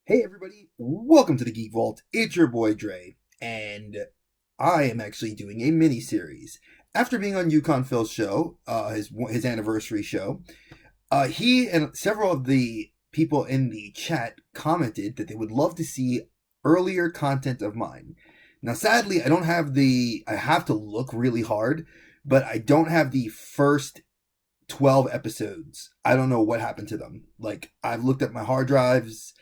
Hey everybody, welcome to the Geek Vault. It's your boy Dre, and I am actually doing a mini series. After being on Yukon Phil's show, his anniversary show, he and several of the people in the chat commented that they would love to see earlier content of mine. Now, sadly, I have to look really hard, but I don't have the first 12 episodes. I don't know what happened to them. Like, I've looked at my hard drives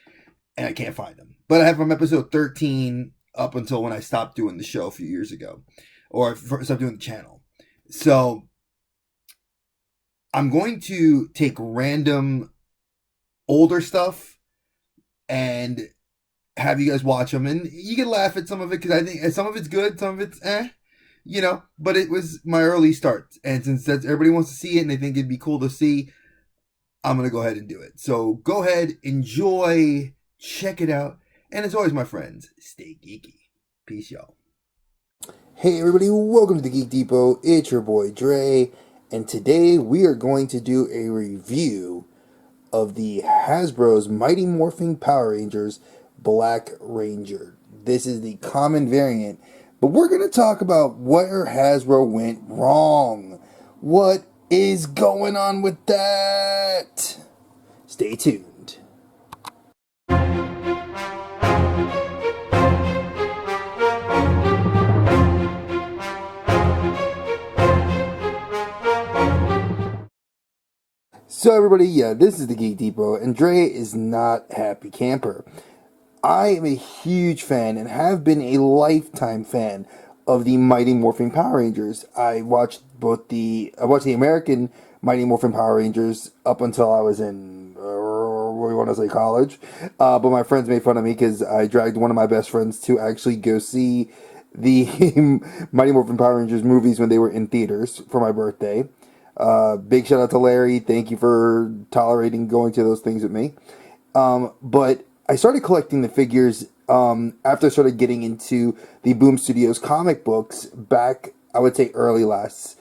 and I can't find them. But I have from episode 13 up until when I stopped doing the show a few years ago, or stopped doing the channel. So I'm going to take random older stuff and have you guys watch them, and you can laugh at some of it because I think some of it's good, some of it's But it was my early start, and since everybody wants to see it and they think it'd be cool to see, I'm gonna go ahead and do it. So go ahead, enjoy. Check it out. And as always, my friends, stay geeky. Peace, y'all. Hey everybody, welcome to the Geek Depot. It's your boy Dre, and today we are going to do a review of the Hasbro's Mighty Morphin Power Rangers Black Ranger. This is the common variant, but we're going to talk about where Hasbro went wrong. What is going on with that? Stay tuned. So everybody, this is the Geek Depot, and Dre is not happy camper. I am a huge fan and have been a lifetime fan of the Mighty Morphin Power Rangers. I watched the American Mighty Morphin Power Rangers up until I was in what do you want to say, college. But my friends made fun of me because I dragged one of my best friends to actually go see the Mighty Morphin Power Rangers movies when they were in theaters for my birthday. Big shout out to Larry. Thank you for tolerating going to those things with me. But I started collecting the figures after I started getting into the Boom Studios comic books back, I would say, early last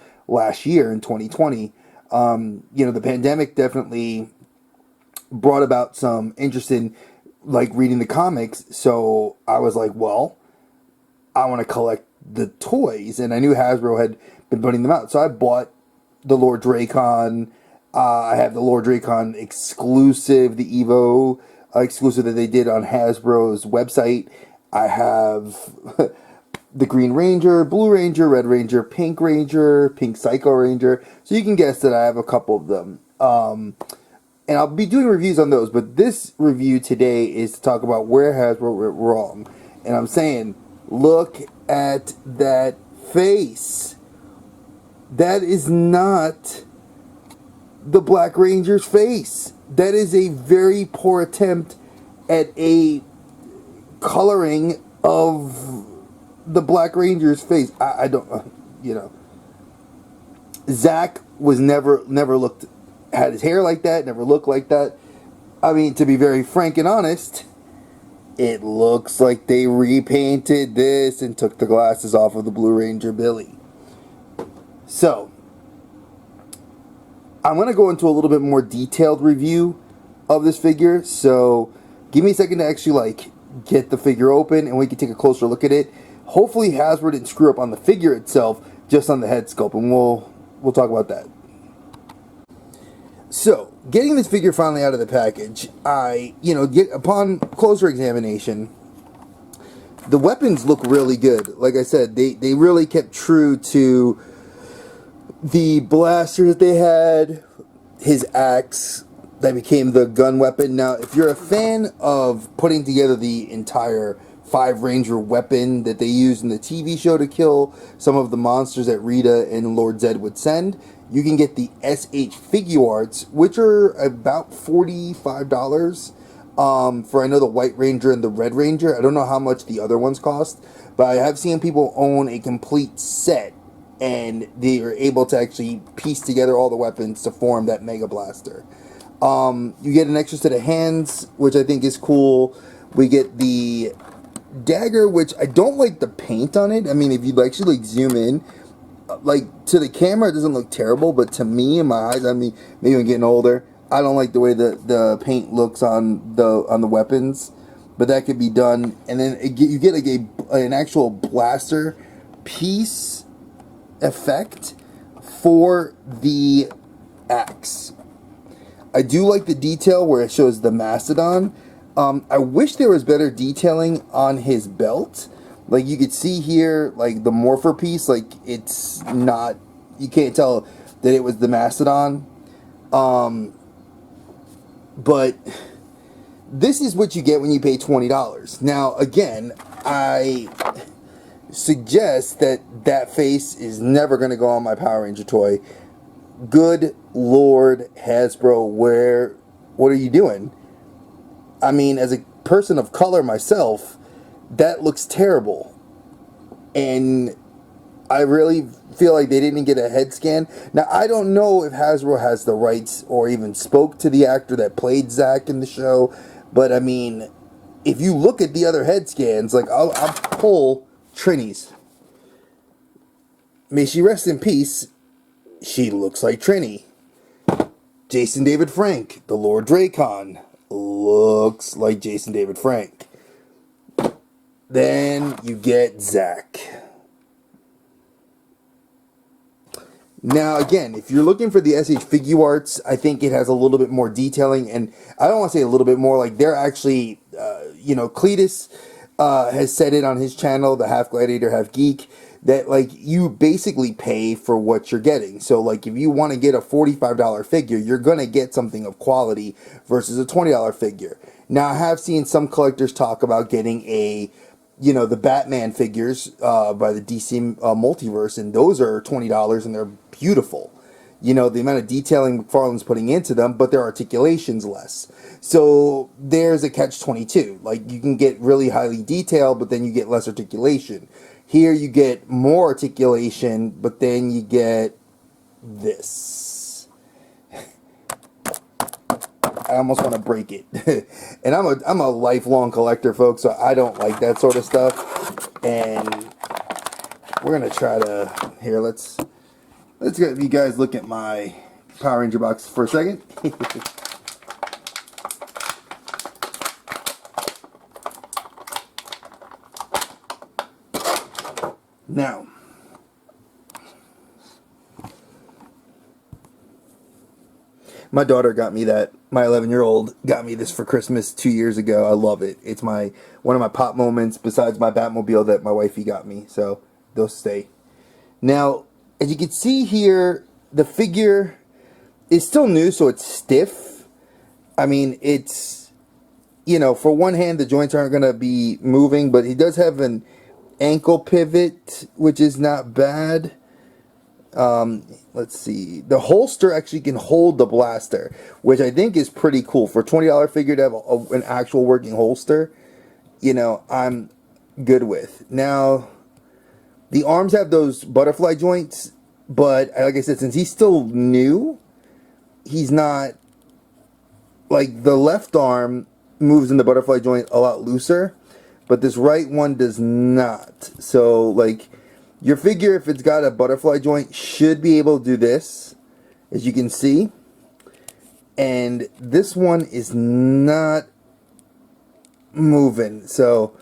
year in 2020. The pandemic definitely brought about some interest in like reading the comics. So I was like, well, I want to collect the toys, and I knew Hasbro had been putting them out, so I bought the Lord Dracon. I have the Lord Dracon exclusive, the Evo exclusive that they did on Hasbro's website. I have the Green Ranger, Blue Ranger, Red Ranger, Pink Psycho Ranger. So you can guess that I have a couple of them. And I'll be doing reviews on those, but this review today is to talk about where Hasbro went wrong. And I'm saying, look at that face. That is not the Black Ranger's face. That is a very poor attempt at a coloring of the Black Ranger's face. I don't, Zach was never had his hair like that, never looked like that. I mean, to be very frank and honest, it looks like they repainted this and took the glasses off of the Blue Ranger Billy. So, I'm going to go into a little bit more detailed review of this figure. So, give me a second to actually, get the figure open and we can take a closer look at it. Hopefully, Hasbro didn't screw up on the figure itself, just on the head sculpt, and we'll talk about that. So, getting this figure finally out of the package, upon closer examination, the weapons look really good. Like I said, they really kept true to the blaster that they had, his axe that became the gun weapon. Now, if you're a fan of putting together the entire 5-Ranger weapon that they used in the TV show to kill some of the monsters that Rita and Lord Zed would send, you can get the SH Figuarts, which are about $45 for, I know, the White Ranger and the Red Ranger. I don't know how much the other ones cost, but I have seen people own a complete set and they are able to actually piece together all the weapons to form that Mega Blaster. You get an extra set of hands, which I think is cool. We get the dagger, which I don't like the paint on it. I mean, if you actually zoom in, to the camera, it doesn't look terrible, but to me, in my eyes, I mean, maybe I'm getting older, I don't like the way the paint looks on the weapons. but that could be done. And then you get like an actual blaster piece effect for the axe. I do like the detail where it shows the mastodon. I wish there was better detailing on his belt. Like you could see here, like the morpher piece, like it's not, you can't tell that it was the mastodon. But this is what you get when you pay $20. Now, again, I suggest that that face is never going to go on my Power Ranger toy. Good Lord, Hasbro, what are you doing? I mean, as a person of color myself, that looks terrible. And I really feel like they didn't get a head scan. Now, I don't know if Hasbro has the rights or even spoke to the actor that played Zack in the show. But, I mean, if you look at the other head scans, like, I'll pull Trini's. May she rest in peace. She looks like Trini. Jason David Frank, the Lord Dracon, looks like Jason David Frank. Then you get Zack. Now, again, if you're looking for the SH Figure Arts, I think it has a little bit more detailing, and I don't want to say a little bit more, like they're actually, Cletus has said it on his channel, the Half Gladiator, Half Geek, that like you basically pay for what you're getting. So like if you want to get a $45 figure, you're going to get something of quality versus a $20 figure. Now I have seen some collectors talk about getting the Batman figures by the DC Multiverse, and those are $20 and they're beautiful. The amount of detailing McFarlane's putting into them, but their articulation's less. So there's a catch-22. Like you can get really highly detailed, but then you get less articulation. Here you get more articulation, but then you get this. I almost want to break it. And I'm a lifelong collector, folks, so I don't like that sort of stuff. And we're going to try to... Here, let's get you guys look at my Power Ranger box for a second. Now, my daughter got me that. My 11-year-old got me this for Christmas 2 years ago. I love it. It's one of my pop moments besides my Batmobile that my wifey got me. So those stay. Now, as you can see here, the figure is still new, so it's stiff. I mean, it's, for one hand, the joints aren't going to be moving, but he does have an ankle pivot, which is not bad. Let's see. The holster actually can hold the blaster, which I think is pretty cool. For a $20 figure to have an actual working holster, I'm good with. Now, the arms have those butterfly joints, but like I said, since he's still new, he's not, like the left arm moves in the butterfly joint a lot looser, but this right one does not. So, like, your figure, if it's got a butterfly joint, should be able to do this, as you can see. And this one is not moving. So,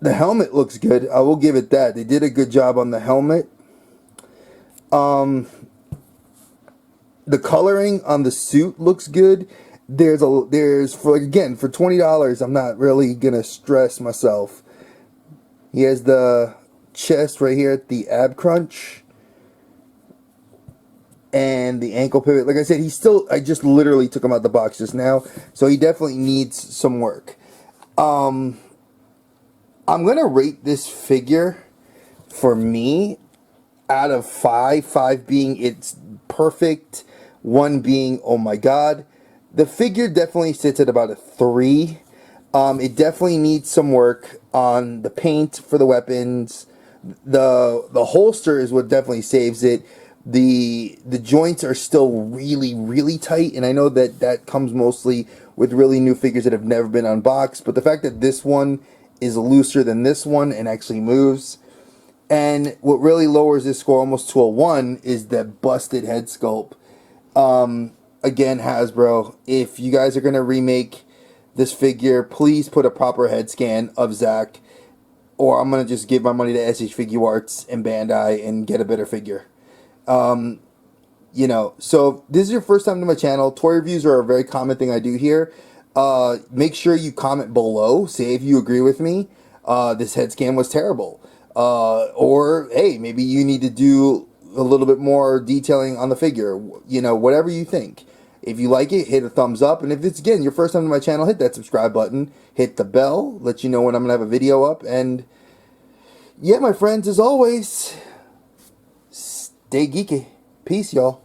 the helmet looks good. I will give it that. They did a good job on the helmet. The coloring on the suit looks good. For $20, I'm not really gonna stress myself. He has the chest right here at the ab crunch and the ankle pivot. Like I said, I just literally took him out the box just now, so he definitely needs some work. I'm gonna rate this figure, for me, out of 5 being it's perfect, 1 being oh my god. The figure definitely sits at about a 3. It definitely needs some work on the paint for the weapons. The holster is what definitely saves it. The joints are still really, really tight, and I know that comes mostly with really new figures that have never been unboxed, but the fact that this one is looser than this one and actually moves. And what really lowers this score almost to a 1 is that busted head sculpt. Again, Hasbro, if you guys are going to remake this figure, please put a proper head scan of Zach, or I'm going to just give my money to SH Figure Arts and Bandai and get a better figure. So if this is your first time to my channel, toy reviews are a very common thing I do here. Make sure you comment below, say if you agree with me, this head scan was terrible. Or, hey, maybe you need to do a little bit more detailing on the figure. Whatever you think. If you like it, hit a thumbs up. And if it's, again, your first time to my channel, hit that subscribe button. Hit the bell, let you know when I'm going to have a video up. And, yeah, my friends, as always, stay geeky. Peace, y'all.